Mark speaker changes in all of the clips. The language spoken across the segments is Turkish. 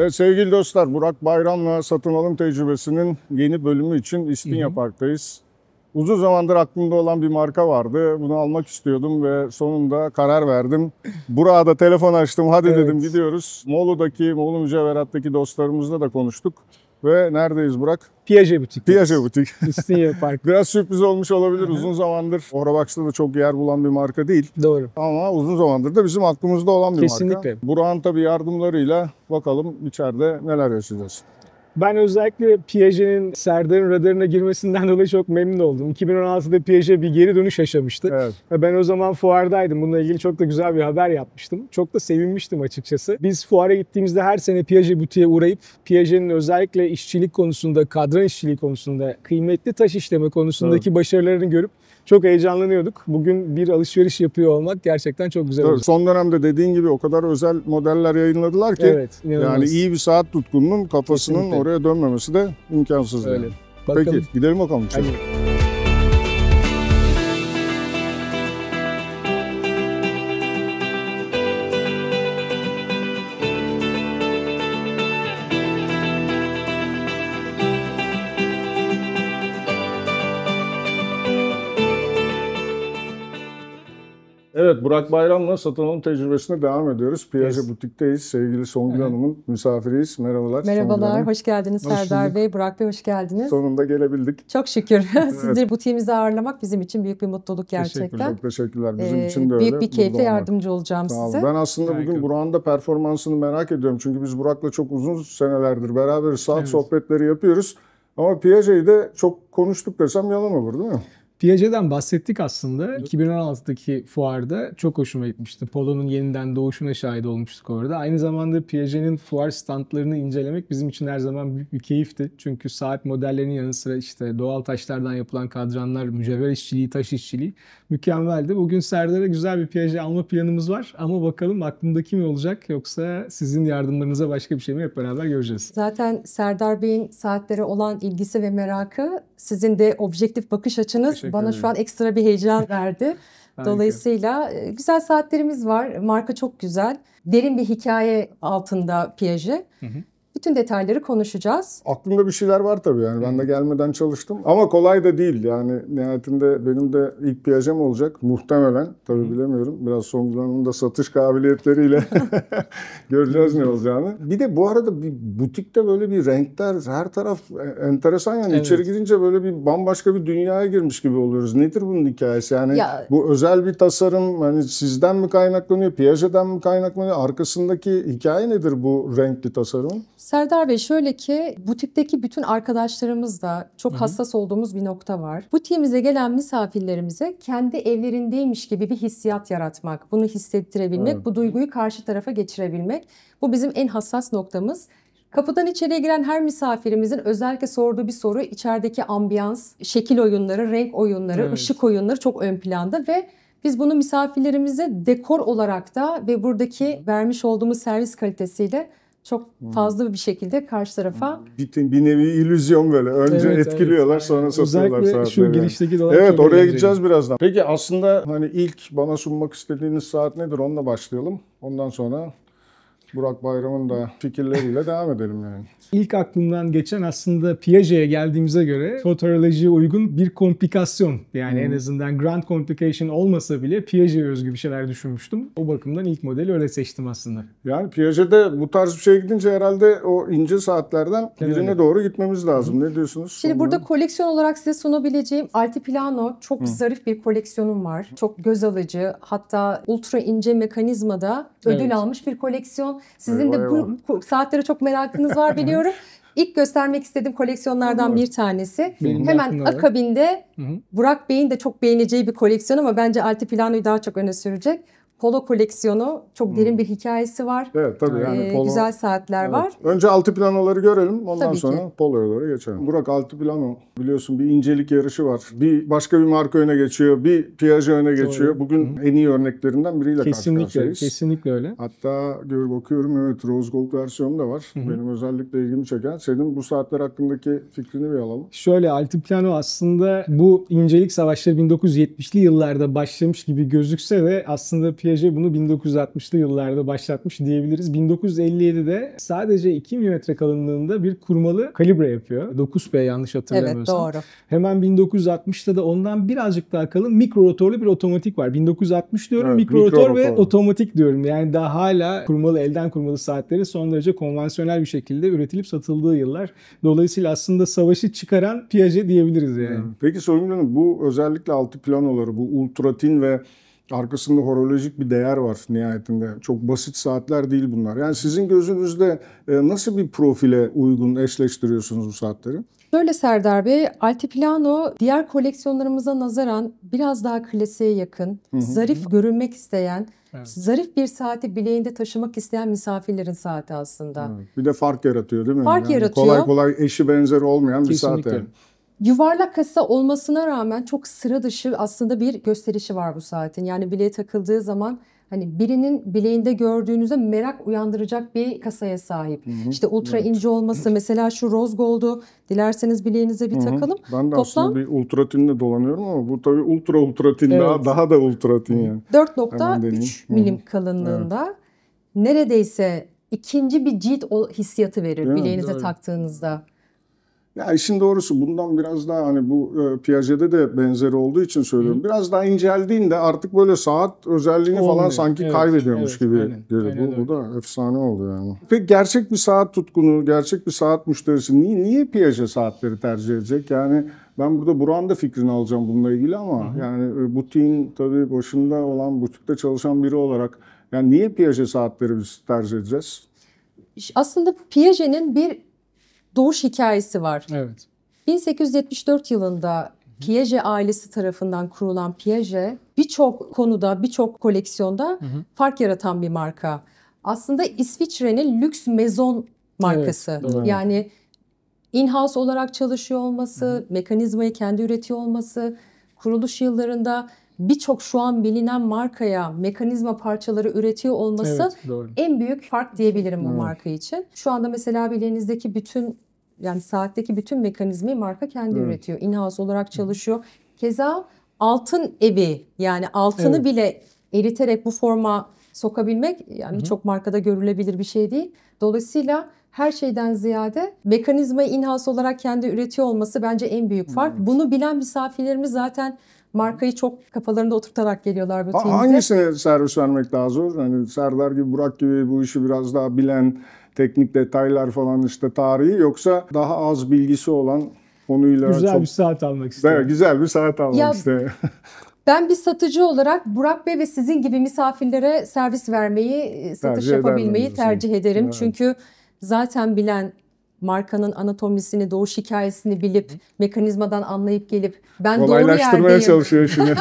Speaker 1: Evet sevgili dostlar, Burak Bayram'la satın alım tecrübesinin yeni bölümü için İstinye Park'tayız. Uzun zamandır aklımda olan bir marka vardı. Bunu almak istiyordum ve sonunda karar verdim. Burak'a da telefon açtım. Hadi dedim gidiyoruz. Moğlu Mücevherat'taki dostlarımızla da konuştuk. Ve neredeyiz Burak?
Speaker 2: Piaget Butik.
Speaker 1: Piaget Butik.
Speaker 2: İstinye Park.
Speaker 1: Biraz sürpriz olmuş olabilir. Uzun zamandır Orabox'ta da çok yer bulan bir marka değil.
Speaker 2: Doğru.
Speaker 1: Ama uzun zamandır da bizim aklımızda olan bir
Speaker 2: Kesinlikle.
Speaker 1: marka. Burak'ın tabii yardımlarıyla bakalım içeride neler yaşayacağız.
Speaker 2: Ben özellikle Piaget'in Serdar'ın radarına girmesinden dolayı çok memnun oldum. 2016'da Piaget bir geri dönüş yaşamıştı.
Speaker 1: Evet.
Speaker 2: Ve ben o zaman fuardaydım. Bununla ilgili çok da güzel bir haber yapmıştım. Çok da sevinmiştim açıkçası. Biz fuara gittiğimizde her sene Piaget Butik'e uğrayıp Piaget'in özellikle işçilik konusunda, kadran işçiliği konusunda, kıymetli taş işleme konusundaki başarılarını görüp çok heyecanlanıyorduk. Bugün bir alışveriş yapıyor olmak gerçekten çok güzel oldu.
Speaker 1: Son dönemde dediğin gibi o kadar özel modeller yayınladılar ki
Speaker 2: Evet, inanılmaz.
Speaker 1: yani iyi bir saat tutkununun kafasının
Speaker 2: Kesinlikle.
Speaker 1: oraya dönmemesi de imkansız.
Speaker 2: Öyle.
Speaker 1: Yani.
Speaker 2: Bakalım.
Speaker 1: Peki gidelim bakalım.
Speaker 2: Hadi.
Speaker 1: Evet, Burak Bayram'la satın alım tecrübesine devam ediyoruz. Piaget Butik'teyiz. Sevgili Songül Hanım'ın misafiriyiz. Merhabalar.
Speaker 3: Merhabalar, hoş geldiniz
Speaker 1: Hoş
Speaker 3: Serdar
Speaker 1: bulduk.
Speaker 3: Bey, Burak Bey hoş geldiniz.
Speaker 1: Sonunda gelebildik.
Speaker 3: Çok şükür. Sizleri butiğimizde ağırlamak bizim için büyük bir mutluluk gerçekten.
Speaker 1: Çok teşekkürler. Bizim için de öyle.
Speaker 3: Büyük bir keyifle
Speaker 1: Burada olmak.
Speaker 3: yardımcı olacağım
Speaker 1: Sağ olun.
Speaker 3: size.
Speaker 1: Ben aslında bugün Burak'ın da performansını merak ediyorum. Çünkü biz Burak'la çok uzun senelerdir beraber saat sohbetleri yapıyoruz. Ama Piaget'i de çok konuştuk desem yalan olur değil mi?
Speaker 2: Piaget'den bahsettik aslında. 2016'daki fuarda çok hoşuma gitmişti. Polo'nun yeniden doğuşuna şahit olmuştuk orada. Aynı zamanda Piaget'in fuar standlarını incelemek bizim için her zaman büyük bir keyifti. Çünkü saat modellerinin yanı sıra işte doğal taşlardan yapılan kadranlar, mücevher işçiliği, taş işçiliği mükemmeldi. Bugün Serdar'a güzel bir Piaget alma planımız var. Ama bakalım aklımdaki mi olacak yoksa sizin yardımlarınıza başka bir şey mi hep beraber göreceğiz.
Speaker 3: Zaten Serdar Bey'in saatlere olan ilgisi ve merakı, sizin de objektif bakış açınız bana şu an ekstra bir heyecan verdi. Dolayısıyla güzel saatlerimiz var. Marka çok güzel. Derin bir hikaye altında Piaget. Bütün detayları konuşacağız.
Speaker 1: Aklımda bir şeyler var tabii yani. Ben de gelmeden çalıştım. Ama kolay da değil yani. Nihayetinde benim de ilk Piaget'm olacak. Muhtemelen. Tabii bilemiyorum. Biraz Songül Hanım'ın da satış kabiliyetleriyle göreceğiz ne olacağını. Bir de bu arada bir butikte böyle bir renkler, her taraf enteresan yani.
Speaker 2: Evet.
Speaker 1: İçeri girince böyle bir bambaşka bir dünyaya girmiş gibi oluyoruz. Nedir bunun hikayesi? Yani bu özel bir tasarım hani sizden mi kaynaklanıyor, Piaget'den mi kaynaklanıyor? Arkasındaki hikaye nedir bu renkli tasarımın?
Speaker 3: Serdar Bey şöyle ki butikteki bütün arkadaşlarımız da çok hassas olduğumuz bir nokta var. Butiğimize gelen misafirlerimize kendi evlerindeymiş gibi bir hissiyat yaratmak, bunu hissettirebilmek, bu duyguyu karşı tarafa geçirebilmek. Bu bizim en hassas noktamız. Kapıdan içeriye giren her misafirimizin özellikle sorduğu bir soru içerideki ambiyans, şekil oyunları, renk oyunları, ışık oyunları çok ön planda ve biz bunu misafirlerimize dekor olarak da ve buradaki vermiş olduğumuz servis kalitesiyle çok fazla bir şekilde karşı tarafa
Speaker 1: bir nevi illüzyon böyle. Önce etkiliyorlar sonra satıyorlar
Speaker 2: özellikle
Speaker 1: saatleri.
Speaker 2: şu girişteki dolap
Speaker 1: Evet
Speaker 2: çok
Speaker 1: oraya
Speaker 2: eğlenceli.
Speaker 1: gideceğiz birazdan. Peki aslında hani ilk bana sunmak istediğiniz saat nedir? Onunla başlayalım. Ondan sonra Burak Bayram'ın da fikirleriyle devam edelim yani.
Speaker 2: İlk aklımdan geçen aslında Piaget'e geldiğimize göre fotoğrafolojiye uygun bir komplikasyon. Yani en azından grand complication olmasa bile Piaget'e özgü bir şeyler düşünmüştüm. O bakımdan ilk modeli öyle seçtim aslında.
Speaker 1: Yani Piaget'de bu tarz bir şeye gidince herhalde o ince saatlerden birine doğru gitmemiz lazım. Ne diyorsunuz?
Speaker 3: Şimdi burada koleksiyon olarak size sunabileceğim Altiplano çok zarif bir koleksiyonum var. Çok göz alıcı, hatta ultra ince mekanizmada ödül almış bir koleksiyon. Sizin de bu saatlere çok merakınız var biliyorum. İlk göstermek istediğim koleksiyonlardan bir tanesi. Hemen akabinde Burak Bey'in de çok beğeneceği bir koleksiyon ama bence Altiplano'yu daha çok öne sürecek. Polo koleksiyonu. Çok derin bir hikayesi var.
Speaker 1: Evet tabii yani polo.
Speaker 3: Güzel saatler var.
Speaker 1: Önce Altiplano'ları görelim. Ondan
Speaker 3: Tabii
Speaker 1: sonra
Speaker 3: ki.
Speaker 1: poloya doğru geçelim. Burak Altiplano biliyorsun bir incelik yarışı var. Bir başka bir marka öne geçiyor. Bir Piaget öne geçiyor. Bugün en iyi örneklerinden biriyle karşı karşıyayız.
Speaker 2: Kesinlikle öyle.
Speaker 1: Hatta bakıyorum evet Rose Gold versiyonu da var. Benim özellikle ilgimi çeken. Senin bu saatler hakkındaki fikrini bir alalım.
Speaker 2: Şöyle Altiplano aslında bu incelik savaşları 1970'li yıllarda başlamış gibi gözükse de aslında Piaget Piaget bunu 1960'lı yıllarda başlatmış diyebiliriz. 1957'de sadece 2 milimetre kalınlığında bir kurmalı kalibre yapıyor. 9P yanlış hatırlamıyorsam.
Speaker 3: Evet, doğru.
Speaker 2: Hemen 1960'ta da ondan birazcık daha kalın mikro rotorlu bir otomatik var. 1960 diyorum,
Speaker 1: Evet,
Speaker 2: mikro rotor ve
Speaker 1: rotor.
Speaker 2: otomatik diyorum. Yani daha hala kurmalı, elden kurmalı saatleri son derece konvansiyonel bir şekilde üretilip satıldığı yıllar. Dolayısıyla aslında savaşı çıkaran Piaget diyebiliriz yani.
Speaker 1: Peki Songül Hanım, bu özellikle altipiyanoları, bu ultratin ve arkasında horolojik bir değer var nihayetinde. Çok basit saatler değil bunlar. Yani sizin gözünüzde nasıl bir profile uygun eşleştiriyorsunuz bu saatleri?
Speaker 3: Böyle Serdar Bey, Altiplano diğer koleksiyonlarımıza nazaran biraz daha klasiğe yakın, zarif görünmek isteyen, zarif bir saati bileğinde taşımak isteyen misafirlerin saati aslında.
Speaker 1: Evet. Bir de fark yaratıyor değil mi?
Speaker 3: Fark yaratıyor.
Speaker 1: Kolay kolay eşi benzeri olmayan bir saat
Speaker 2: Kesinlikle.
Speaker 1: yani.
Speaker 3: Yuvarlak kasa olmasına rağmen çok sıra dışı aslında bir gösterişi var bu saatin. Yani bileğe takıldığı zaman hani birinin bileğinde gördüğünüzde merak uyandıracak bir kasaya sahip. İşte ultra ince olması, mesela şu rose gold'u dilerseniz bileğinize bir takalım.
Speaker 1: Ben de
Speaker 3: Toplam
Speaker 1: aslında bir ultratinle dolanıyorum ama bu tabii ultratin
Speaker 2: Evet.
Speaker 1: daha da ultratin yani. Hemen
Speaker 3: 4.3
Speaker 1: deneyeyim.
Speaker 3: milim kalınlığında. Neredeyse ikinci bir cilt hissiyatı verir
Speaker 1: Değil mi?
Speaker 3: bileğinize
Speaker 2: Doğru.
Speaker 3: taktığınızda.
Speaker 1: Ya işin doğrusu bundan biraz daha hani bu Piaget'de de benzeri olduğu için söylüyorum. Biraz daha inceldiğinde artık böyle saat özelliğini falan
Speaker 2: Olmuyor.
Speaker 1: sanki
Speaker 2: Evet,
Speaker 1: kaybediyormuş
Speaker 2: evet,
Speaker 1: gibi
Speaker 2: aynen,
Speaker 1: geliyor.
Speaker 2: aynen
Speaker 1: Bu da efsane oldu yani. Peki gerçek bir saat tutkunu, gerçek bir saat müşterisi niye Piaget saatleri tercih edecek? Yani ben burada Burak'ın da fikrini alacağım bununla ilgili ama yani butiğin tabii başında olan, butikte çalışan biri olarak yani niye Piaget saatleri biz tercih edeceğiz?
Speaker 3: Aslında Piaget'in bir doğuş hikayesi var.
Speaker 2: Evet.
Speaker 3: 1874 yılında Piaget ailesi tarafından kurulan Piaget birçok konuda, birçok koleksiyonda fark yaratan bir marka. Aslında İsviçre'nin lüks mezon markası.
Speaker 2: Evet, doğru.
Speaker 3: Yani in-house olarak çalışıyor olması, mekanizmayı kendi üretiyor olması, kuruluş yıllarında birçok şu an bilinen markaya mekanizma parçaları üretiyor olması
Speaker 2: Evet, doğru.
Speaker 3: en büyük fark diyebilirim bu marka için. Şu anda mesela bileğinizdeki bütün, yani saatteki bütün mekanizmayı marka kendi üretiyor. In-house olarak çalışıyor. Keza altın evi, yani altını
Speaker 2: Evet.
Speaker 3: bile eriterek bu forma sokabilmek yani birçok markada görülebilir bir şey değil. Dolayısıyla her şeyden ziyade mekanizmayı in-house olarak kendi üretiyor olması bence en büyük fark. Bunu bilen misafirlerimiz zaten markayı çok kafalarında oturtarak geliyorlar butiğimize.
Speaker 1: Hangisine servis vermek daha zor? Hani Serdar gibi, Burak gibi bu işi biraz daha bilen, teknik detaylar falan işte tarihi, yoksa daha az bilgisi olan konuyla
Speaker 2: Güzel
Speaker 1: çok
Speaker 2: bir saat almak istiyorum.
Speaker 1: evet, güzel bir saat almak
Speaker 3: Ya,
Speaker 1: istiyor.
Speaker 3: Ben bir satıcı olarak Burak Bey ve sizin gibi misafirlere servis vermeyi, satış
Speaker 1: Tercih
Speaker 3: yapabilmeyi
Speaker 1: ederim
Speaker 3: tercih ederim.
Speaker 1: Evet.
Speaker 3: Çünkü zaten bilen, markanın anatomisini, doğuş hikayesini bilip, mekanizmadan anlayıp gelip ben doğru
Speaker 1: Kolaylaştırmaya
Speaker 3: yerdeyim.
Speaker 1: çalışıyor işini.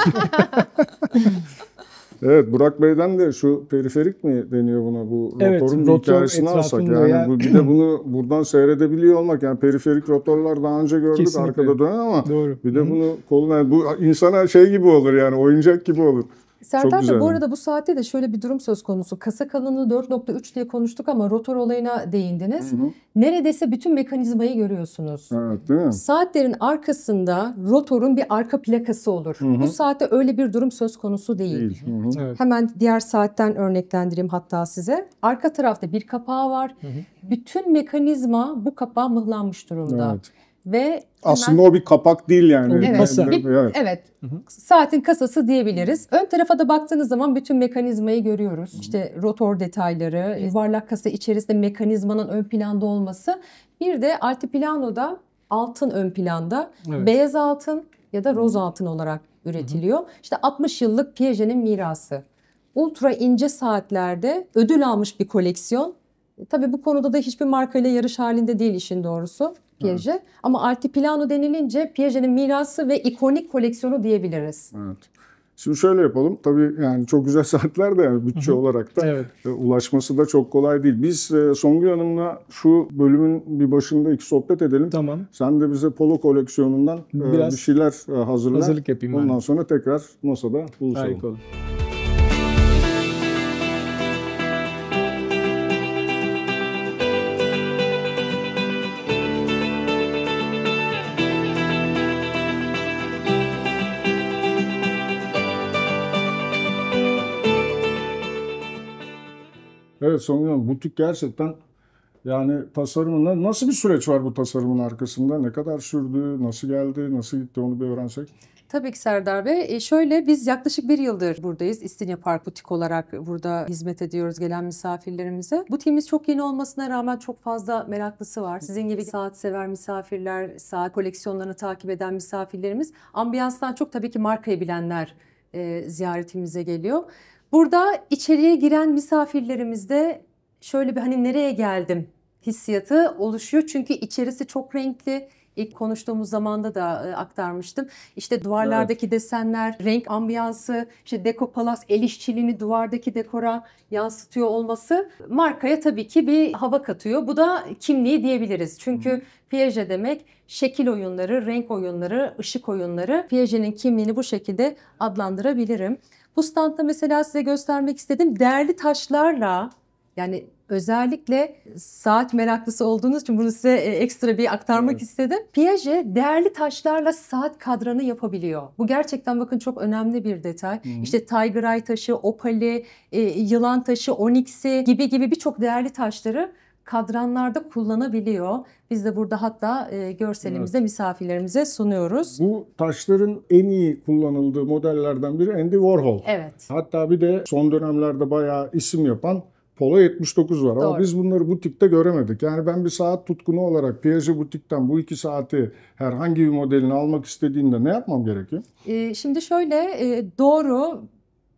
Speaker 1: Evet, Burak Bey'den de şu periferik mi deniyor buna, bu
Speaker 2: Evet,
Speaker 1: rotorun bir
Speaker 2: rotor
Speaker 1: hikayesini alsak
Speaker 2: etrafında
Speaker 1: yani
Speaker 2: ya.
Speaker 1: bir de bunu buradan seyredebiliyor olmak, yani periferik rotorlar daha önce gördük
Speaker 2: Kesinlikle.
Speaker 1: arkada dönen ama
Speaker 2: Doğru.
Speaker 1: bir de bunu koluna, bu insana şey gibi olur yani, oyuncak gibi olur.
Speaker 3: Serdar
Speaker 1: güzel
Speaker 3: Bey, bu
Speaker 1: yani.
Speaker 3: arada bu saatte de şöyle bir durum söz konusu. Kasa kalınlığı 4.3 diye konuştuk ama rotor olayına değindiniz. Neredeyse bütün mekanizmayı görüyorsunuz.
Speaker 1: Evet, değil mi?
Speaker 3: Saatlerin arkasında rotorun bir arka plakası olur. Bu saatte öyle bir durum söz konusu değil.
Speaker 1: Değil. Hı hı.
Speaker 2: Evet.
Speaker 3: Hemen diğer saatten örneklendireyim hatta size. Arka tarafta bir kapağı var. Bütün mekanizma bu kapağa mıhlanmış durumda.
Speaker 1: Evet.
Speaker 3: Ve hemen-
Speaker 1: Aslında o bir kapak değil yani.
Speaker 2: O bir
Speaker 3: Evet,
Speaker 2: kasa.
Speaker 1: Evet.
Speaker 3: evet. Saatin kasası diyebiliriz. Ön tarafa da baktığınız zaman bütün mekanizmayı görüyoruz. İşte rotor detayları, yuvarlak kasa içerisinde mekanizmanın ön planda olması. Bir de Altiplano'da altın ön planda.
Speaker 2: Evet.
Speaker 3: Beyaz altın ya da roz altın olarak üretiliyor. İşte 60 yıllık Piaget'in mirası. Ultra ince saatlerde ödül almış bir koleksiyon. Tabii bu konuda da hiçbir markayla yarış halinde değil işin doğrusu Piaget. Ama Altiplano denilince Piaget'in mirası ve ikonik koleksiyonu diyebiliriz.
Speaker 1: Evet. Şimdi şöyle yapalım. Tabii yani çok güzel saatler de yani bütçe olarak da
Speaker 2: Evet.
Speaker 1: ulaşması da çok kolay değil. Biz Songül Hanım'la şu bölümün bir başında iki sohbet edelim.
Speaker 2: Tamam.
Speaker 1: Sen de bize polo koleksiyonundan
Speaker 2: Biraz
Speaker 1: bir şeyler hazırla.
Speaker 2: hazırlık yapayım ben.
Speaker 1: Ondan sonra tekrar masada buluşalım.
Speaker 2: Harika olur.
Speaker 1: Evet Songül Hanım, butik gerçekten yani tasarımında nasıl bir süreç var bu tasarımın arkasında? Ne kadar sürdü, nasıl geldi, nasıl gitti onu bir öğrensek.
Speaker 3: Tabii ki Serdar Bey. Şöyle biz yaklaşık 1 yıldır buradayız. İstinye Park Butik olarak burada hizmet ediyoruz gelen misafirlerimize. Butiğimiz çok yeni olmasına rağmen çok fazla meraklısı var. Sizin gibi saat sever misafirler, saat koleksiyonlarını takip eden misafirlerimiz, ambiyanstan çok tabii ki markayı bilenler ziyaretimize geliyor. Burada içeriye giren misafirlerimizde şöyle bir hani nereye geldim hissiyatı oluşuyor. Çünkü içerisi çok renkli. İlk konuştuğumuz zamanda da aktarmıştım. İşte duvarlardaki desenler, renk ambiyansı, işte Deko Palas el işçiliğini duvardaki dekora yansıtıyor olması markaya tabii ki bir hava katıyor. Bu da kimliği diyebiliriz. Çünkü Piaget demek şekil oyunları, renk oyunları, ışık oyunları. Piaget'in kimliğini bu şekilde adlandırabilirim. Bu standta mesela size göstermek istedim. Değerli taşlarla, yani özellikle saat meraklısı olduğunuz için bunu size ekstra bir aktarmak istedim. Piaget değerli taşlarla saat kadranı yapabiliyor. Bu gerçekten bakın çok önemli bir detay. İşte Tiger Eye taşı, opali, yılan taşı, onyx'i gibi birçok değerli taşları kadranlarda kullanabiliyor. Biz de burada hatta görselimizde misafirlerimize sunuyoruz.
Speaker 1: Bu taşların en iyi kullanıldığı modellerden biri Andy Warhol.
Speaker 3: Evet.
Speaker 1: Hatta bir de son dönemlerde bayağı isim yapan Polo 79 var. Ama
Speaker 3: Doğru.
Speaker 1: biz bunları butikte göremedik. Yani ben bir saat tutkunu olarak Piaget butikten bu 2 saati herhangi bir modelini almak istediğimde ne yapmam gerekiyor?
Speaker 3: Şimdi şöyle doğru,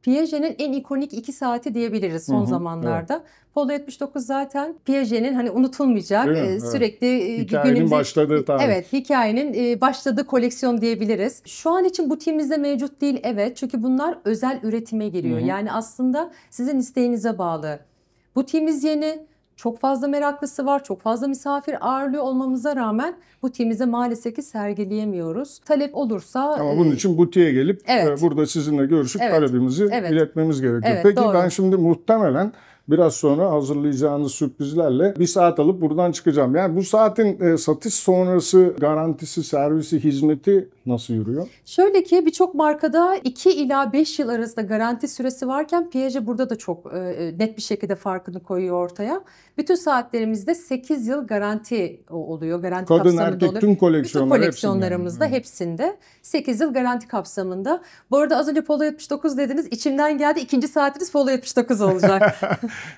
Speaker 3: Piaget'in en ikonik 2 saati diyebiliriz son zamanlarda. Evet. Polo 79 zaten Piaget'in hani unutulmayacak sürekli
Speaker 1: hikayenin başladığı tarih.
Speaker 3: Evet, hikayenin başladığı koleksiyon diyebiliriz. Şu an için butiğimizde mevcut değil, evet, çünkü bunlar özel üretime giriyor. Yani aslında sizin isteğinize bağlı. Butiğimiz yeni, çok fazla meraklısı var, çok fazla misafir ağırlıyor olmamıza rağmen butiğimize maalesef ki sergileyemiyoruz. Talep olursa...
Speaker 1: Ama bunun için butiğe gelip burada sizinle görüşüp talebimizi iletmemiz gerekiyor.
Speaker 3: Evet,
Speaker 1: peki
Speaker 3: doğru.
Speaker 1: Ben şimdi muhtemelen biraz sonra hazırlayacağınız sürprizlerle bir saat alıp buradan çıkacağım. Yani bu saatin satış sonrası garantisi, servisi, hizmeti nasıl yürüyor?
Speaker 3: Şöyle ki birçok markada 2 ila 5 yıl arasında garanti süresi varken Piaget burada da çok net bir şekilde farkını koyuyor ortaya. Bütün saatlerimizde 8 yıl garanti oluyor. Garanti
Speaker 1: kadın,
Speaker 3: kapsamında
Speaker 1: erkek,
Speaker 3: oluyor.
Speaker 1: tüm koleksiyonlar,
Speaker 3: bütün koleksiyonlarımızda hepsinde 8 yıl garanti kapsamında. Bu arada az önce Polo 79 dediniz. İçimden geldi. 2. saatiniz Polo 79 olacak.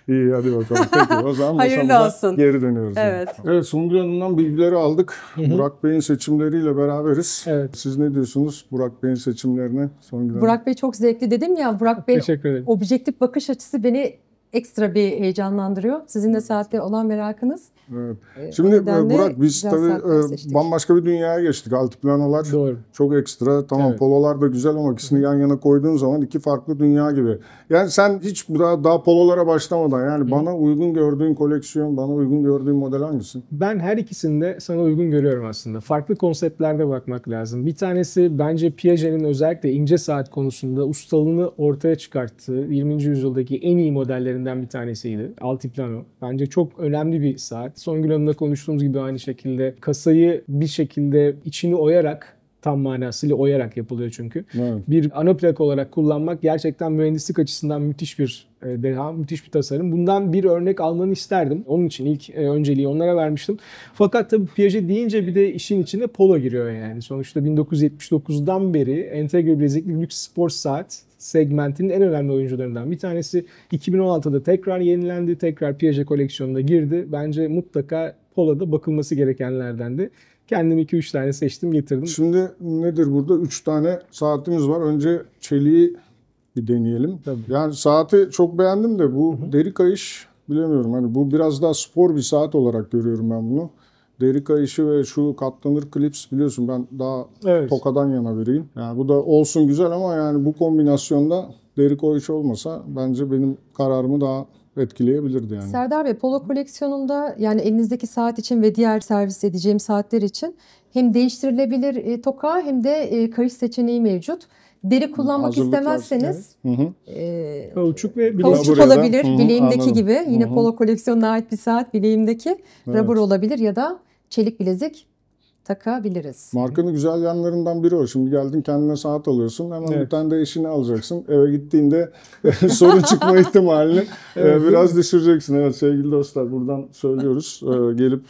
Speaker 1: İyi, hadi bakalım. Peki o zaman
Speaker 3: hayırlı olsun.
Speaker 1: Geri dönüyoruz.
Speaker 3: Evet.
Speaker 1: Evet, Songül Hanım'dan bilgileri aldık. Burak Bey'in seçimleriyle beraberiz.
Speaker 2: Evet.
Speaker 1: Siz ne diyorsunuz Burak Bey'in seçimlerine?
Speaker 3: Burak Bey çok zevkli dedim ya. Burak Bey
Speaker 2: Teşekkür ederim.
Speaker 3: Objektif bakış açısı beni ekstra bir heyecanlandırıyor. Sizin de saatte olan merakınız.
Speaker 1: Evet. Şimdi Burak, biz tabii bambaşka bir dünyaya geçtik. Altiplanolar çok ekstra. Tamam, pololar da güzel ama ikisini yan yana koyduğun zaman 2 farklı dünya gibi. Yani sen hiç daha pololara başlamadan yani bana uygun gördüğün koleksiyon, bana uygun gördüğün model hangisi?
Speaker 2: Ben her ikisini de sana uygun görüyorum aslında. Farklı konseptlerde bakmak lazım. Bir tanesi bence Piaget'in özellikle ince saat konusunda ustalığını ortaya çıkarttığı 20. yüzyıldaki en iyi modellerinden bir tanesiydi. Altiplano. Bence çok önemli bir saat. Songül Hanım'la konuştuğumuz gibi aynı şekilde kasayı bir şekilde içini oyarak, tam manasıyla oyarak yapılıyor çünkü. Evet. Bir ana plak olarak kullanmak gerçekten mühendislik açısından müthiş bir deha, müthiş bir tasarım. Bundan bir örnek almanı isterdim. Onun için ilk önceliği onlara vermiştim. Fakat tabii Piaget deyince bir de işin içine Polo giriyor yani. Sonuçta 1979'dan beri entegre bilezikli lüks spor saat segmentinin en önemli oyuncularından bir tanesi. 2016'da tekrar yenilendi. Tekrar Piaget koleksiyonuna girdi. Bence mutlaka Polo'da bakılması gerekenlerdendi. Kendim 2-3 tane seçtim, getirdim.
Speaker 1: Şimdi nedir burada? 3 tane saatimiz var. Önce çeliği bir deneyelim. Tabii. Yani saati çok beğendim de bu deri kayış bilemiyorum. Hani bu biraz daha spor bir saat olarak görüyorum ben bunu. Deri kayışı ve şu katlanır klips, biliyorsun ben daha tokadan yana biriyim. Yani bu da olsun güzel ama yani bu kombinasyonda deri kayış olmasa bence benim kararımı daha etkileyebilirdi yani.
Speaker 3: Serdar Bey, Polo koleksiyonunda yani elinizdeki saat için ve diğer servis edeceğim saatler için hem değiştirilebilir toka hem de kayış seçeneği mevcut. Deri kullanmak istemezseniz
Speaker 2: kauçuk ve
Speaker 3: kauçuk olabilir. Bileğimdeki gibi. Yine Polo koleksiyonuna ait bir saat bileğimdeki. Rubber olabilir ya da çelik bilezik takabiliriz.
Speaker 1: Markanın güzel yanlarından biri o. Şimdi geldin kendine saat alıyorsun. Hemen
Speaker 2: Evet.
Speaker 1: bir tane de eşini alacaksın. Eve gittiğinde sorun çıkma ihtimalini biraz düşüreceksin. Evet sevgili dostlar buradan söylüyoruz. Gelip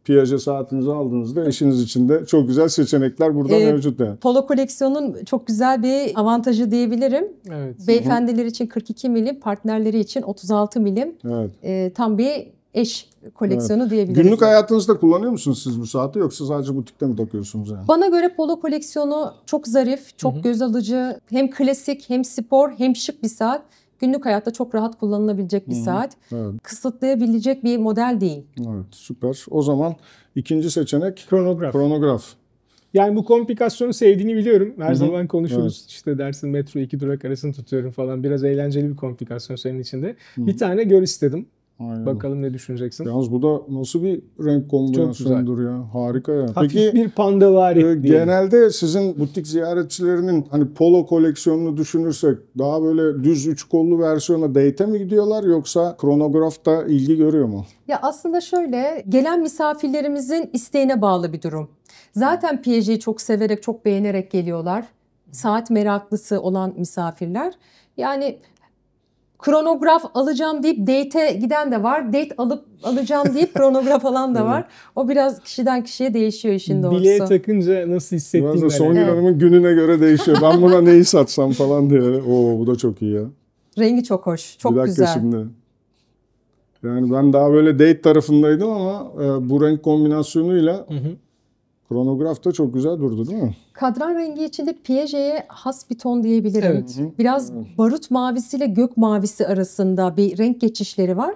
Speaker 1: Piaget saatinizi aldığınızda eşiniz için de çok güzel seçenekler burada mevcut yani.
Speaker 3: Polo koleksiyonun çok güzel bir avantajı diyebilirim.
Speaker 2: Evet.
Speaker 3: Beyefendiler için 42 milim, partnerleri için 36 milim.
Speaker 1: Evet.
Speaker 3: Tam bir eş koleksiyonu diyebiliriz.
Speaker 1: Günlük hayatınızda kullanıyor musunuz siz bu saati yoksa sadece butikte mi takıyorsunuz yani?
Speaker 3: Bana göre polo koleksiyonu çok zarif, çok göz alıcı. Hem klasik, hem spor, hem şık bir saat. Günlük hayatta çok rahat kullanılabilecek bir saat.
Speaker 1: Evet.
Speaker 3: Kısıtlayabilecek bir model değil.
Speaker 1: Evet, süper. O zaman ikinci seçenek
Speaker 2: Kronograf.
Speaker 1: kronograf.
Speaker 2: Yani bu komplikasyonu sevdiğini biliyorum. Her zaman konuşuruz. İşte dersin metro 2 durak arasını tutuyorum falan. Biraz eğlenceli bir komplikasyon senin içinde. Bir tane gör istedim.
Speaker 1: Aynen.
Speaker 2: Bakalım ne düşüneceksin.
Speaker 1: Yalnız bu da nasıl bir renk kombinasyonudur ya. Harika ya.
Speaker 2: Hafif
Speaker 1: Peki
Speaker 2: bir panda var.
Speaker 1: genelde sizin butik ziyaretçilerinin hani polo koleksiyonunu düşünürsek daha böyle düz üç kollu versiyona date'e mi gidiyorlar yoksa kronograf da ilgi görüyor mu?
Speaker 3: Ya aslında şöyle, gelen misafirlerimizin isteğine bağlı bir durum. Zaten Piaget'i çok severek, çok beğenerek geliyorlar. Saat meraklısı olan misafirler. Yani kronograf alacağım deyip date'e giden de var. Date alıp alacağım deyip kronograf alan da var. O biraz kişiden kişiye değişiyor işin doğrusu.
Speaker 2: Bileğe takınca nasıl
Speaker 1: Biraz
Speaker 2: hissettiğin
Speaker 1: da Songül
Speaker 3: Evet.
Speaker 1: Hanım'ın gününe göre değişiyor. Ben buna neyi satsam falan diye. Oo bu da çok iyi ya.
Speaker 3: Rengi çok hoş, çok
Speaker 1: Bir dakika
Speaker 3: güzel.
Speaker 1: şimdi. Yani ben daha böyle date tarafındaydım ama bu renk kombinasyonuyla kronograf da çok güzel durdu değil mi?
Speaker 3: Kadran rengi içinde Piaget'e has bir ton diyebilirim.
Speaker 2: Evet.
Speaker 3: Biraz barut mavisiyle gök mavisi arasında bir renk geçişleri var.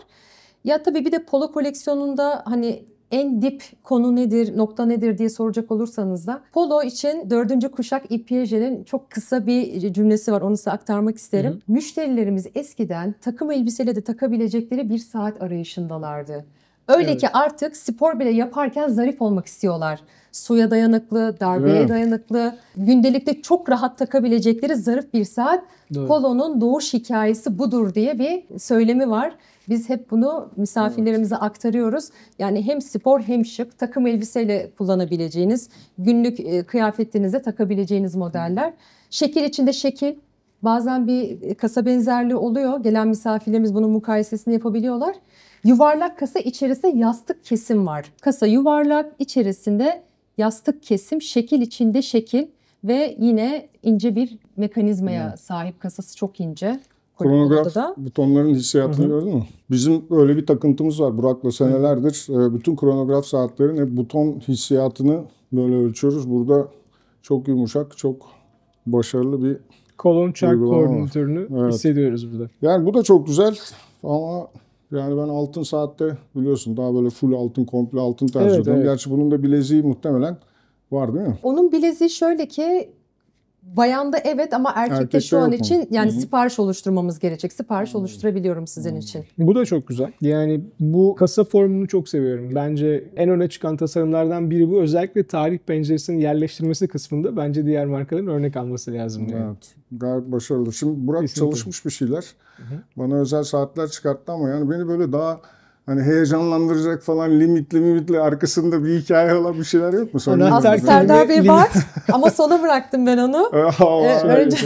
Speaker 3: Ya tabii bir de polo koleksiyonunda hani en dip konu nedir, nokta nedir diye soracak olursanız da polo için 4. kuşak Yves Piaget'in çok kısa bir cümlesi var. Onu size aktarmak isterim. Müşterilerimiz eskiden takım elbiseyle de takabilecekleri bir saat arayışındalardı. Öyle ki artık spor bile yaparken zarif olmak istiyorlar. Suya dayanıklı, darbeye
Speaker 1: Evet.
Speaker 3: dayanıklı, gündelikte çok rahat takabilecekleri zarif bir saat.
Speaker 2: Doğru.
Speaker 3: Polo'nun doğuş hikayesi budur diye bir söylemi var. Biz hep bunu misafirlerimize aktarıyoruz. Yani hem spor hem şık, takım elbiseyle kullanabileceğiniz, günlük kıyafetinize takabileceğiniz modeller. Şekil içinde şekil. Bazen bir kasa benzerliği oluyor. Gelen misafirlerimiz bunun mukayesesini yapabiliyorlar. Yuvarlak kasa, içerisinde yastık kesim var. Kasa yuvarlak, içerisinde yastık kesim, şekil içinde şekil ve yine ince bir mekanizmaya sahip. Kasası çok ince.
Speaker 1: Kronograf
Speaker 3: Da.
Speaker 1: butonların hissiyatını gördün mü? Bizim öyle bir takıntımız var Burak'la senelerdir. Bütün kronograf saatlerin hep buton hissiyatını böyle ölçüyoruz. Burada çok yumuşak, çok başarılı bir...
Speaker 2: Kolon çark
Speaker 1: Uygulama var.
Speaker 2: koordinatörünü
Speaker 1: Evet.
Speaker 2: hissediyoruz burada.
Speaker 1: Yani bu da çok güzel ama yani ben altın saatte biliyorsun daha böyle full altın, komple altın tercih
Speaker 2: Evet,
Speaker 1: ediyorum.
Speaker 2: evet.
Speaker 1: Gerçi bunun da bileziği muhtemelen var değil mi?
Speaker 3: Onun bileziği şöyle ki bayanda evet ama erkekte
Speaker 1: Erkekte
Speaker 3: şu an
Speaker 1: yok mu?
Speaker 3: için yani sipariş oluşturmamız gerekecek. Sipariş oluşturabiliyorum sizin için.
Speaker 2: Bu da çok güzel. Yani bu kasa formunu çok seviyorum. Bence en öne çıkan tasarımlardan biri bu. Özellikle tarih penceresinin yerleştirmesi kısmında bence diğer markaların örnek alması lazım. Yani.
Speaker 1: Evet. Gayet başarılı. Şimdi Burak
Speaker 2: Kesinlikle.
Speaker 1: çalışmış bir şeyler. Bana özel saatler çıkarttı ama yani beni böyle daha hani heyecanlandıracak falan limitli arkasında bir hikaye olan bir şeyler yok mu? Sonra
Speaker 2: Anahtar
Speaker 3: Aslında Serdar Bey
Speaker 2: kelime
Speaker 3: var ama sona bıraktım ben onu. Önce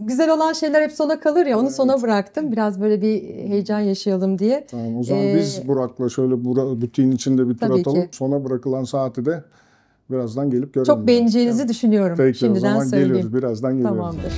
Speaker 3: güzel olan şeyler hep sona kalır ya onu sona bıraktım. Biraz böyle bir heyecan yaşayalım diye.
Speaker 1: Tamam, o zaman biz Burak'la şöyle butiğin içinde bir tur
Speaker 3: Tabii
Speaker 1: atalım.
Speaker 3: ki.
Speaker 1: Sona bırakılan saati de birazdan gelip görelim.
Speaker 3: Çok beğeneceğinizi düşünüyorum.
Speaker 1: Peki o
Speaker 3: Şimdiden
Speaker 1: zaman
Speaker 3: söyleyeyim.
Speaker 1: geliyoruz. Birazdan geliyoruz.
Speaker 3: Tamamdır.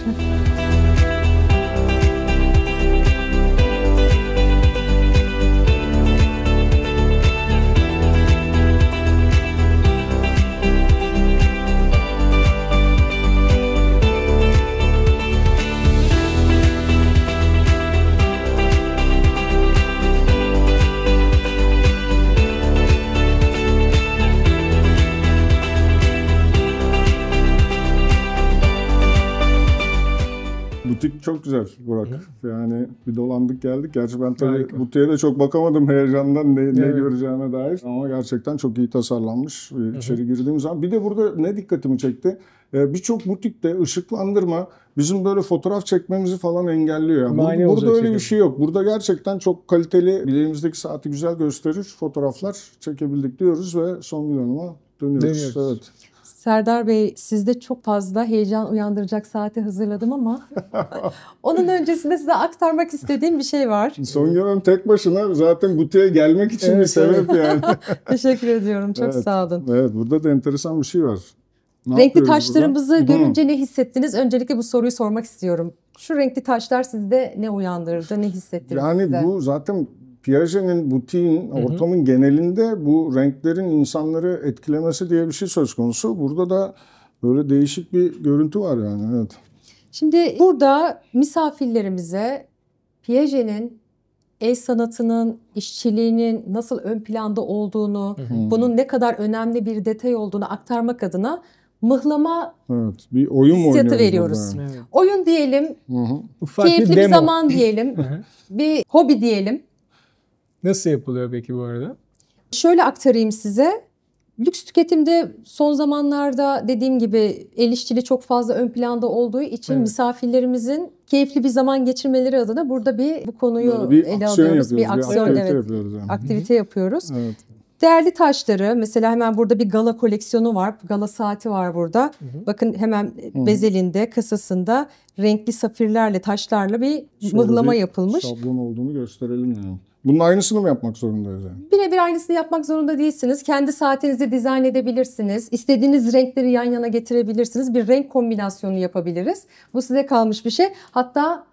Speaker 1: Butik çok güzel Burak. Yani bir dolandık geldik. Gerçi ben tabii
Speaker 2: Harika.
Speaker 1: butiğe de çok bakamadım heyecandan ne
Speaker 2: Evet.
Speaker 1: göreceğime dair. Ama gerçekten çok iyi tasarlanmış. İçeri girdiğim zaman. Bir de burada ne dikkatimi çekti? Birçok butikte ışıklandırma bizim böyle fotoğraf çekmemizi falan engelliyor. Yani
Speaker 2: Mani
Speaker 1: burada
Speaker 2: olacak
Speaker 1: öyle
Speaker 2: şekilde.
Speaker 1: bir şey yok. Burada gerçekten çok kaliteli bileğimizdeki saati güzel gösterir. Fotoğraflar çekebildik diyoruz ve Songül Hanım'a Dönüyoruz. Evet.
Speaker 3: Serdar Bey, sizde çok fazla heyecan uyandıracak saati hazırladım ama onun öncesinde size aktarmak istediğim bir şey var.
Speaker 1: Songül Hanım tek başına zaten butiğe gelmek için bir
Speaker 2: Evet,
Speaker 1: sebep yani.
Speaker 3: Teşekkür ediyorum. Çok
Speaker 1: Evet.
Speaker 3: sağ olun.
Speaker 1: Evet, burada da enteresan bir şey var. Ne
Speaker 3: Renkli
Speaker 1: yapıyoruz
Speaker 3: taşlarımızı
Speaker 1: burada?
Speaker 3: görünce ne hissettiniz? Öncelikle bu soruyu sormak istiyorum. Şu renkli taşlar sizde ne uyandırdı, ne hissettirdi
Speaker 1: Yani
Speaker 3: size?
Speaker 1: bu zaten Piaget'in, butiğin, ortamın genelinde bu renklerin insanları etkilemesi diye bir şey söz konusu. Burada da böyle değişik bir görüntü var yani. Evet.
Speaker 3: Şimdi burada misafirlerimize Piaget'in el sanatının, işçiliğinin nasıl ön planda olduğunu, bunun ne kadar önemli bir detay olduğunu aktarmak adına mıhlama
Speaker 1: Evet. Bir oyun mu
Speaker 3: hissiyatı
Speaker 1: oynuyoruz
Speaker 3: veriyoruz.
Speaker 1: burada?
Speaker 2: Evet.
Speaker 3: Oyun diyelim,
Speaker 1: Hı.
Speaker 2: Ufak
Speaker 3: keyifli bir
Speaker 2: demo.
Speaker 3: zaman diyelim, bir hobi diyelim.
Speaker 2: Nasıl yapılıyor peki bu arada?
Speaker 3: Şöyle aktarayım size. Lüks tüketimde son zamanlarda dediğim gibi el işçiliği çok fazla ön planda olduğu için
Speaker 2: Evet.
Speaker 3: misafirlerimizin keyifli bir zaman geçirmeleri adına burada bu konuyu
Speaker 1: Böyle bir
Speaker 3: ele
Speaker 1: aksiyon
Speaker 3: alıyoruz.
Speaker 1: yapıyoruz,
Speaker 3: Bir
Speaker 1: bir
Speaker 3: aksiyon,
Speaker 1: aktivite
Speaker 3: evet.
Speaker 1: yapıyoruz yani.
Speaker 3: Aktivite yapıyoruz.
Speaker 1: Evet.
Speaker 3: Değerli taşları, mesela hemen burada bir gala koleksiyonu var. Gala saati var burada. Bakın hemen bezelinde, kasasında renkli safirlerle, taşlarla bir
Speaker 1: Şöyle
Speaker 3: mıhlama
Speaker 1: bir
Speaker 3: yapılmış.
Speaker 1: şablon olduğunu gösterelim yani. Bunun aynısını mı yapmak zorundayız yani?
Speaker 3: Birebir aynısını yapmak zorunda değilsiniz. Kendi saatinizi dizayn edebilirsiniz. İstediğiniz renkleri yan yana getirebilirsiniz. Bir renk kombinasyonu yapabiliriz. Bu size kalmış bir şey. Hatta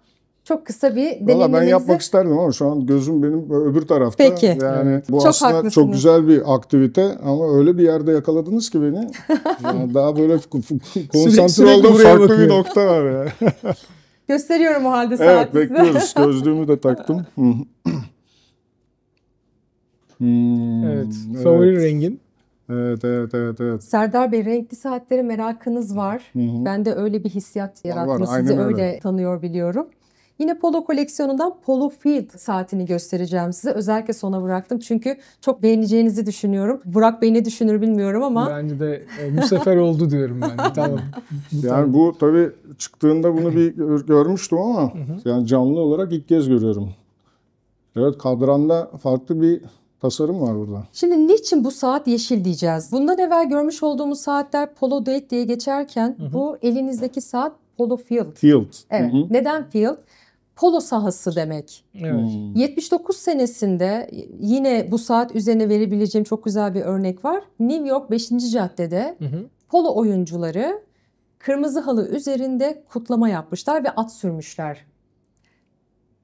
Speaker 3: çok kısa bir
Speaker 1: Valla ben
Speaker 3: deneyimlerinizi...
Speaker 1: yapmak isterdim ama şu an gözüm benim öbür tarafta.
Speaker 3: Peki.
Speaker 1: Yani bu
Speaker 3: Çok
Speaker 1: aslında
Speaker 3: haklısınız.
Speaker 1: çok güzel bir aktivite ama öyle bir yerde yakaladınız ki beni. Yani daha böyle konsantre
Speaker 2: sürekli
Speaker 1: olduğum
Speaker 2: buraya
Speaker 1: farklı bir
Speaker 2: bakıyor.
Speaker 1: nokta var ya.
Speaker 3: Gösteriyorum o halde
Speaker 1: Evet,
Speaker 3: saati size.
Speaker 1: bekliyoruz. Gözlüğümü de taktım.
Speaker 2: Evet. Favori rengin?
Speaker 1: Evet.
Speaker 3: Serdar Bey, renkli saatlere merakınız var. Ben de öyle bir hissiyat yarattım.
Speaker 1: aynen
Speaker 3: Sizi
Speaker 1: öyle.
Speaker 3: öyle tanıyor biliyorum. Yine Polo koleksiyonundan Polo Field saatini göstereceğim size. Özellikle sona bıraktım çünkü çok beğeneceğinizi düşünüyorum. Burak Bey ne düşünür bilmiyorum ama
Speaker 2: Bence de bu sefer oldu diyorum ben. Tamam.
Speaker 1: Yani bu tabii çıktığında bunu bir görmüştüm ama yani canlı olarak ilk kez görüyorum. Evet, kadranda farklı bir tasarım var burada.
Speaker 3: şimdi niçin bu saat yeşil diyeceğiz? Bundan evvel görmüş olduğumuz saatler Polo Date diye geçerken bu elinizdeki saat Polo Field.
Speaker 1: Field.
Speaker 3: Evet. Neden Field? Polo sahası demek.
Speaker 2: Evet.
Speaker 3: 79 senesinde yine bu saat üzerine verebileceğim çok güzel bir örnek var. New York 5. Cadde'de polo oyuncuları kırmızı halı üzerinde kutlama yapmışlar ve at sürmüşler.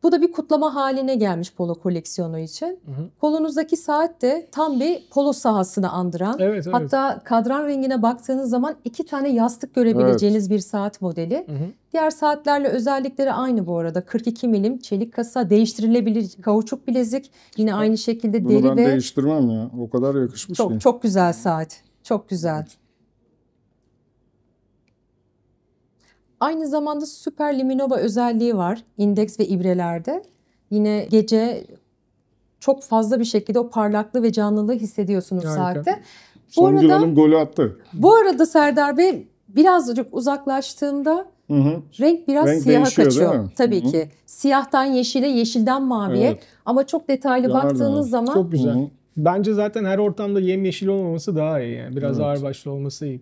Speaker 3: Bu da bir kutlama haline gelmiş polo koleksiyonu için. Kolunuzdaki saat de tam bir polo sahasını andıran.
Speaker 2: Evet.
Speaker 3: Hatta kadran rengine baktığınız zaman 2 tane yastık görebileceğiniz bir saat modeli. Diğer saatlerle özellikleri aynı bu arada. 42 milim çelik kasa, değiştirilebilir kauçuk bilezik. Yine aynı şekilde
Speaker 1: Bunu
Speaker 3: deri
Speaker 1: ben
Speaker 3: ve
Speaker 1: değiştirmem ya. O kadar yakışmış ki.
Speaker 3: çok güzel saat. Çok güzel. Aynı zamanda süper liminova özelliği var indeks ve ibrelerde. Yine gece çok fazla bir şekilde o parlaklığı ve canlılığı hissediyorsunuz
Speaker 2: Harika.
Speaker 3: saatte.
Speaker 1: Songül Hanım golü attı.
Speaker 3: Bu arada Serdar Bey birazcık uzaklaştığımda renk biraz
Speaker 1: Renk
Speaker 3: siyaha
Speaker 1: değişiyor,
Speaker 3: kaçıyor.
Speaker 1: değil mi?
Speaker 3: Tabii ki. Siyahtan yeşile, yeşilden maviye.
Speaker 1: Evet.
Speaker 3: Ama çok detaylı
Speaker 1: Yanar
Speaker 3: baktığınız
Speaker 1: da.
Speaker 3: zaman
Speaker 2: Çok güzel. Bence zaten her ortamda yemyeşil olmaması daha iyi. Yani. Biraz ağırbaşlı olması iyi.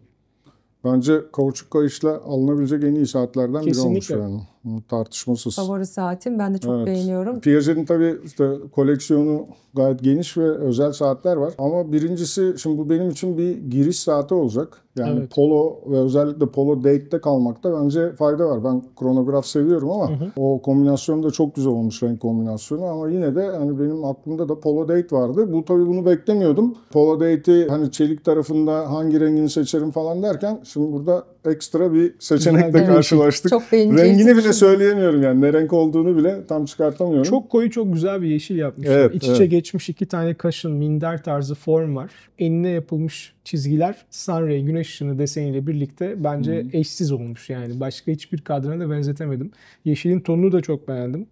Speaker 1: Bence kauçuk kayışla alınabilecek en iyi saatlerden biri olmuş
Speaker 2: Kesinlikle.
Speaker 1: yani. Tartışmasız.
Speaker 3: favori saatim. Ben de çok
Speaker 1: Evet.
Speaker 3: beğeniyorum.
Speaker 1: Piaget'in tabii işte koleksiyonu gayet geniş ve özel saatler var. Ama birincisi, şimdi bu benim için bir giriş saati olacak. Yani
Speaker 2: Evet.
Speaker 1: polo ve özellikle polo date'te kalmakta bence fayda var. Ben kronograf seviyorum ama o kombinasyon da çok güzel olmuş, renk kombinasyonu. Ama yine de hani benim aklımda da polo date vardı. Bu tabii bunu beklemiyordum. Polo date'i hani çelik tarafında hangi rengini seçerim falan derken şimdi burada ekstra bir seçenekle
Speaker 2: Güzel bir
Speaker 1: karşılaştık.
Speaker 3: Çok beğeneceğinizi
Speaker 1: Rengini bile
Speaker 3: düşünüyorum.
Speaker 1: söyleyemiyorum yani. Ne renk olduğunu bile tam çıkartamıyorum.
Speaker 2: Çok koyu, çok güzel bir yeşil yapmışlar.
Speaker 1: Evet,
Speaker 2: İç içe geçmiş 2 tane kaşın, minder tarzı form var. Enine yapılmış çizgiler, sunray, güneş ışını deseniyle birlikte bence eşsiz olmuş yani. Başka hiçbir kadrana da benzetemedim. Yeşilin tonunu da çok beğendim.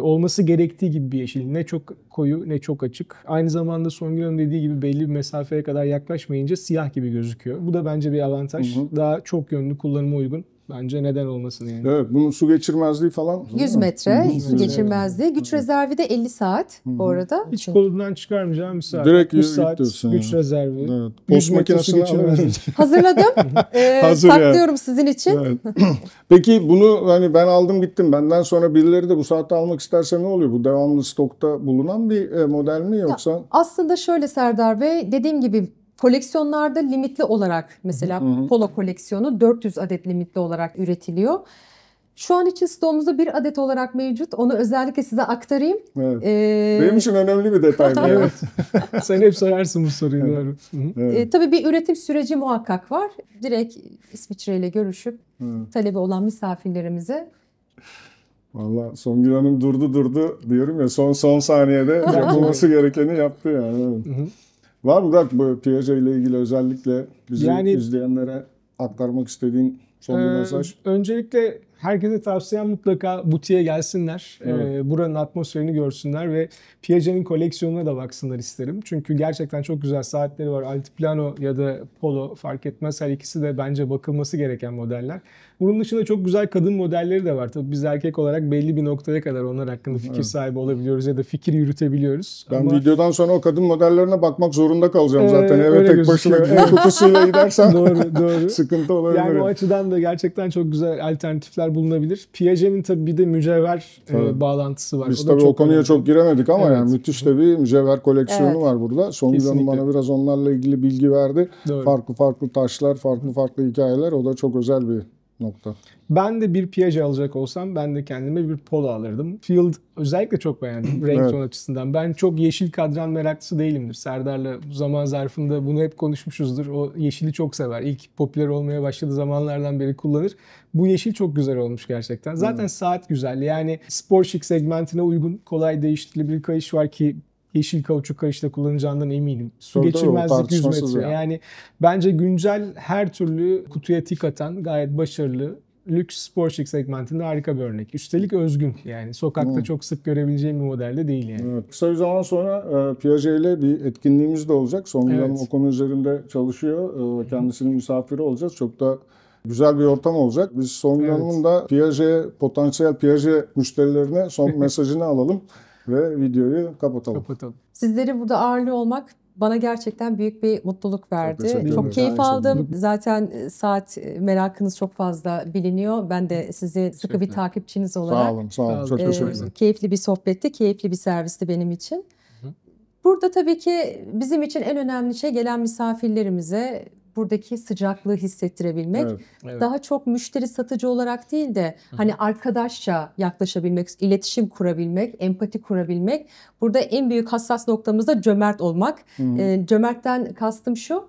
Speaker 2: Olması gerektiği gibi bir yeşil. Ne çok koyu ne çok açık. Aynı zamanda Songül Hanım dediği gibi belli bir mesafeye kadar yaklaşmayınca siyah gibi gözüküyor. Bu da bence bir avantaj. Daha çok yönlü, kullanıma uygun. Bence neden olmasın yani.
Speaker 1: Evet, bunun su geçirmezliği falan.
Speaker 3: 100 metre
Speaker 1: Hı.
Speaker 3: su geçirmezliği. Güç rezervi de 50 saat bu arada.
Speaker 2: Hiç kolundan çıkarmayacağım bir saat.
Speaker 1: Direkt
Speaker 2: 60 saat
Speaker 1: gidiyorsun
Speaker 2: güç
Speaker 1: ya.
Speaker 2: rezervi.
Speaker 1: Evet.
Speaker 2: 100
Speaker 1: Post
Speaker 2: metre su
Speaker 1: makinesini
Speaker 2: geçirmezliği.
Speaker 1: alabilirsin.
Speaker 3: Hazırladım.
Speaker 1: Hazır
Speaker 3: Saklıyorum sizin için.
Speaker 1: Evet. Peki bunu hani ben aldım gittim. Benden sonra birileri de bu saatte almak isterse ne oluyor? Bu devamlı stokta bulunan bir model mi yoksa?
Speaker 3: Aslında şöyle Serdar Bey, dediğim gibi koleksiyonlarda limitli olarak mesela polo koleksiyonu 400 adet limitli olarak üretiliyor. Şu an için stoğumuzda 1 adet olarak mevcut. Onu özellikle size aktarayım.
Speaker 1: Evet. Benim için önemli bir detay bu.
Speaker 2: Evet. Sen hep sorarsın bu soruyu. Doğru.
Speaker 1: Evet.
Speaker 3: Tabii bir üretim süreci muhakkak var. Direkt İsviçre ile görüşüp talebi olan misafirlerimize.
Speaker 1: Vallahi Songül Hanım durdu diyorum ya son saniyede yapılması gerekeni yaptı yani. Evet. Var mı Burak bu Piaget ile ilgili özellikle bizi izleyenlere aktarmak istediğin son bir mesaj?
Speaker 2: Öncelikle herkese tavsiyem mutlaka butiğe gelsinler.
Speaker 1: Evet.
Speaker 2: Buranın atmosferini görsünler ve Piaget'in koleksiyonuna da baksınlar isterim. Çünkü gerçekten çok güzel saatleri var. Altiplano ya da Polo fark etmez. Her ikisi de bence bakılması gereken modeller. Bunun dışında çok güzel kadın modelleri de var. Tabii biz erkek olarak belli bir noktaya kadar onlar hakkında fikir sahibi olabiliyoruz ya da fikir yürütebiliyoruz.
Speaker 1: Ben videodan sonra o kadın modellerine bakmak zorunda kalacağım zaten. Eve
Speaker 2: öyle
Speaker 1: tek başına
Speaker 2: gözüküyor.
Speaker 1: kutusuyla gidersem
Speaker 2: Doğru.
Speaker 1: sıkıntı olabilir.
Speaker 2: Yani o açıdan da gerçekten çok güzel alternatifler bulunabilir. Piaget'in tabii bir de mücevher bağlantısı var.
Speaker 1: Biz
Speaker 2: o da
Speaker 1: tabii o konuya
Speaker 2: önemli.
Speaker 1: çok giremedik ama
Speaker 2: Evet.
Speaker 1: yani müthiş de bir mücevher koleksiyonu
Speaker 3: Evet.
Speaker 1: var burada. Songül Hanım
Speaker 2: Kesinlikle.
Speaker 1: bana biraz onlarla ilgili bilgi verdi.
Speaker 2: Doğru.
Speaker 1: Farklı taşlar, farklı hikayeler. O da çok özel bir nokta.
Speaker 2: Ben de bir Piaget alacak olsam ben de kendime bir Polo alırdım. Field özellikle çok beğendim renk ton açısından. Ben çok yeşil kadran meraklısı değilimdir. Serdar'la bu zaman zarfında bunu hep konuşmuşuzdur. O yeşili çok sever. İlk popüler olmaya başladığı zamanlardan beri kullanır. Bu yeşil çok güzel olmuş gerçekten. Zaten saat güzel. Yani spor şık segmentine uygun, kolay değiştirilebilir kayış var ki yeşil kauçuk kayışta kullanacağından eminim. Su
Speaker 1: Tabii,
Speaker 2: geçirmezlik 100
Speaker 1: tartışmasız
Speaker 2: metre.
Speaker 1: ya.
Speaker 2: Yani bence güncel her türlü kutuya tik atan gayet başarılı lüks spor şık segmentinde harika bir örnek. Üstelik özgün yani. Sokakta çok sık görebileceğim bir modelde değil yani.
Speaker 1: Evet. Kısa bir zaman sonra Piaget ile bir etkinliğimiz de olacak. Songül Hanım o konu üzerinde çalışıyor. Kendisinin misafiri olacağız. Çok da güzel bir ortam olacak. Biz Songül Hanım'ın da potansiyel Piaget müşterilerine son mesajını alalım ve videoyu kapatalım.
Speaker 3: Sizleri burada ağırlıyor olmak bana gerçekten büyük bir mutluluk verdi. Çok keyif aldım. Zaten saat merakınız çok fazla biliniyor. Ben de sizi sıkı bir takipçiniz olarak.
Speaker 1: Sağ olun. Çok teşekkür ederim.
Speaker 3: Keyifli bir sohbetti, keyifli bir servisti benim için. Burada tabii ki bizim için en önemli şey gelen misafirlerimize buradaki sıcaklığı hissettirebilmek.
Speaker 1: Evet.
Speaker 3: Daha çok müşteri satıcı olarak değil de hani arkadaşça yaklaşabilmek, iletişim kurabilmek, empati kurabilmek. Burada en büyük hassas noktamız da cömert olmak. Cömertten kastım şu.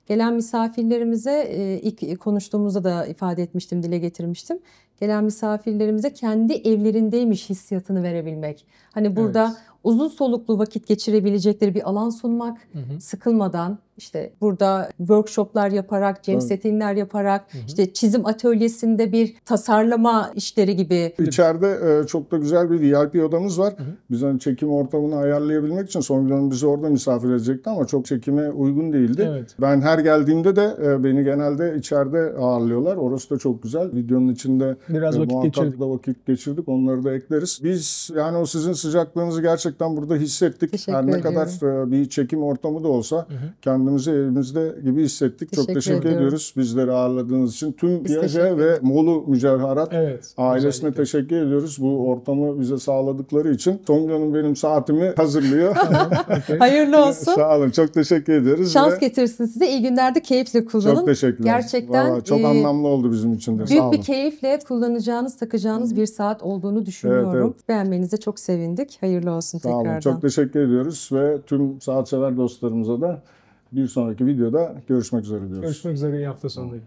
Speaker 3: Gelen misafirlerimize ilk konuştuğumuzda da ifade etmiştim, dile getirmiştim. Gelen misafirlerimize kendi evlerindeymiş hissiyatını verebilmek. Hani burada uzun soluklu vakit geçirebilecekleri bir alan sunmak, sıkılmadan işte burada workshoplar yaparak, jam settingler yaparak, işte çizim atölyesinde bir tasarlama işleri gibi.
Speaker 1: İçeride çok da güzel bir VIP odamız var. Biz hani çekim ortamını ayarlayabilmek için Songül Hanım bizi orada misafir edecekti ama çok çekime uygun değildi.
Speaker 2: Evet.
Speaker 1: Ben her geldiğimde de beni genelde içeride ağırlıyorlar. Orası da çok güzel. Videonun içinde
Speaker 2: biraz
Speaker 1: vakit geçirdik. Onları da ekleriz. Biz yani o sizin sıcaklığınızı gerçekten burada hissettik.
Speaker 3: Teşekkür
Speaker 1: Her ne
Speaker 3: ediyorum.
Speaker 1: kadar bir çekim ortamı da olsa kendimizi evimizde gibi hissettik. Çok teşekkür ediyoruz bizleri ağırladığınız için. Tüm Piaget ve Molu Mücevherat ailesine teşekkür ediyoruz. Bu ortamı bize sağladıkları için. Songül Hanım benim saatimi hazırlıyor.
Speaker 3: Hayırlı olsun.
Speaker 1: Sağ olun. Çok teşekkür ederiz.
Speaker 3: Şans getirsin size. İyi günlerde keyifle kullanın.
Speaker 1: Çok teşekkürler.
Speaker 3: Gerçekten
Speaker 1: vallahi çok anlamlı oldu bizim için de. Sağ
Speaker 3: büyük
Speaker 1: olun.
Speaker 3: bir keyifle kullanacağınız, takacağınız bir saat olduğunu düşünüyorum.
Speaker 1: Evet.
Speaker 3: Beğenmenize çok sevindik. Hayırlı olsun
Speaker 1: Sağ olun.
Speaker 3: tekrardan.
Speaker 1: Çok teşekkür ediyoruz ve tüm saat sever dostlarımıza da bir sonraki videoda görüşmek üzere diyoruz.
Speaker 2: Görüşmek üzere, iyi hafta sonları.